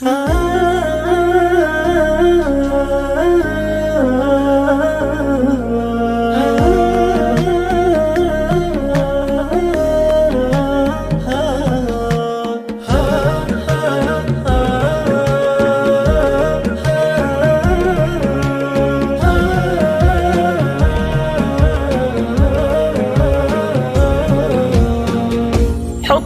حط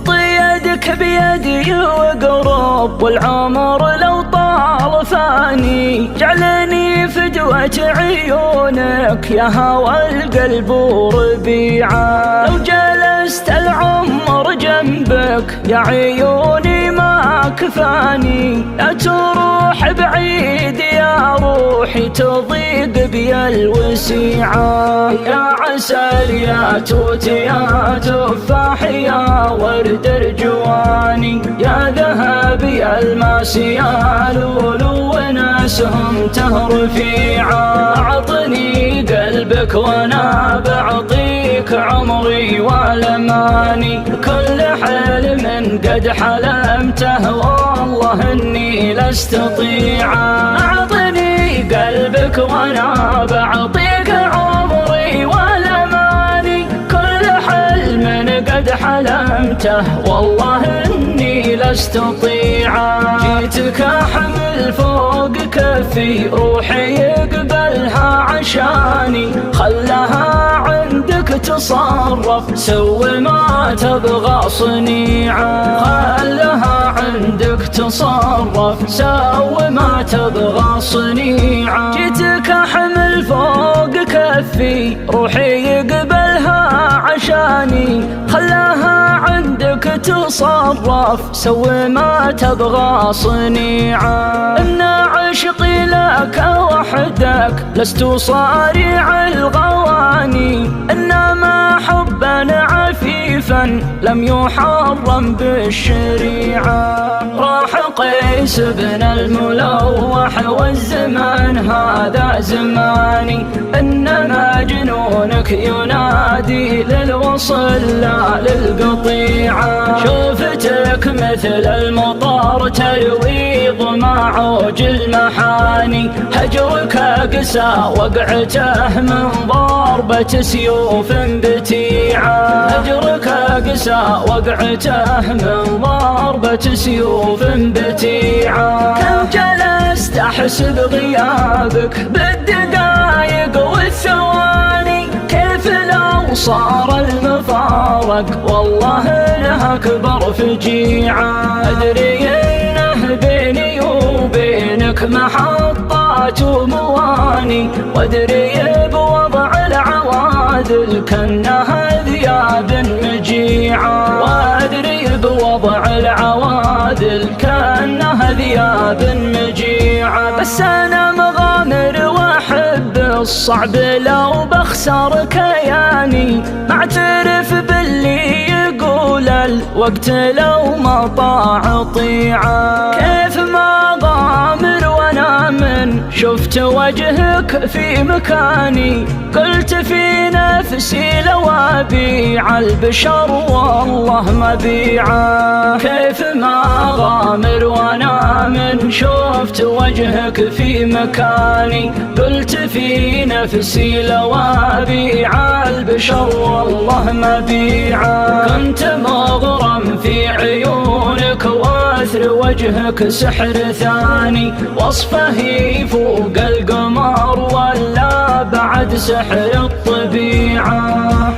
يدك بيدي وقرب، والعمر لو طال فاني جعلني فدوة عيونك يا هوى القلب وربيعه. لو جلست العمر جنبك يا عيوني ما كفاني، لا تروح بعيد يا روحي تضيق بي الوسيعة. يا عسل يا توت يا تفاح يا ورد رجواني، يا ذهبي الماس يا لولو وناسهم ترفيعا. أعطني قلبك وانا بعطيك عمري والماني، كل حلم قد حلمته والله اني لا استطيعا. أعطني قلبك وانا بعطيك عمري والماني، كل حلم قد حلمته والله اني لا استطيعا. جيتك احمل فوق كفي روحي يقبلها عشاني، خلها عندك تصرف سوي ما تبغى صنيعا. خلها عندك تصرف سوي ما تبغى صنيعا. جيتك احمل فوق كفي روحي يقبلها عشاني، خلاها عندك تصرف سوي ما تبغى صنيعا. إن عشقي لك وحدك لست صارع الغواني، إنما حبا عفيفا لم يحرم بالشريعة. راح قيس بن الملوح والزمان هذا زماني، إنما جنونك ينادي للوصل لا للقطيعة. شوفتك مثل المطر تروي ضماعوج المحاني، هجرك قسى وقعته من ضربة سيوف بتيعة. هجرك قسى وقعته من ضربة سيوف بتيعة. كم جلست أحسب غيابك بالدقايق والثواني، كيف لو صار المفارق والله انها اكبر فجيعة. ادري انه بيني وبينك محطات ومواني، وادري بوضع العواذل كانها ذياب مجيعة. وادري بوضع العواذل كانها ذياب مجيعة. بس انا مغامر واحب الصعب لو بخسر كياني، معترف باللي يقول الوقت لو ما طاع طيعة. كيف ما غامر وانا من شفت وجهك في مكاني، قلت في نفسي لو ابيع البشر والله ما بيعه. كيف ما غامر وانا من شفت وجهك في مكاني، قلت في نفسي لو ابيع البشر والله ما بيعه. كنت مغرم في عيونك واثر وجهك سحر ثاني، وصفه يفوق القمر ولا بعد سحر الطبيعة.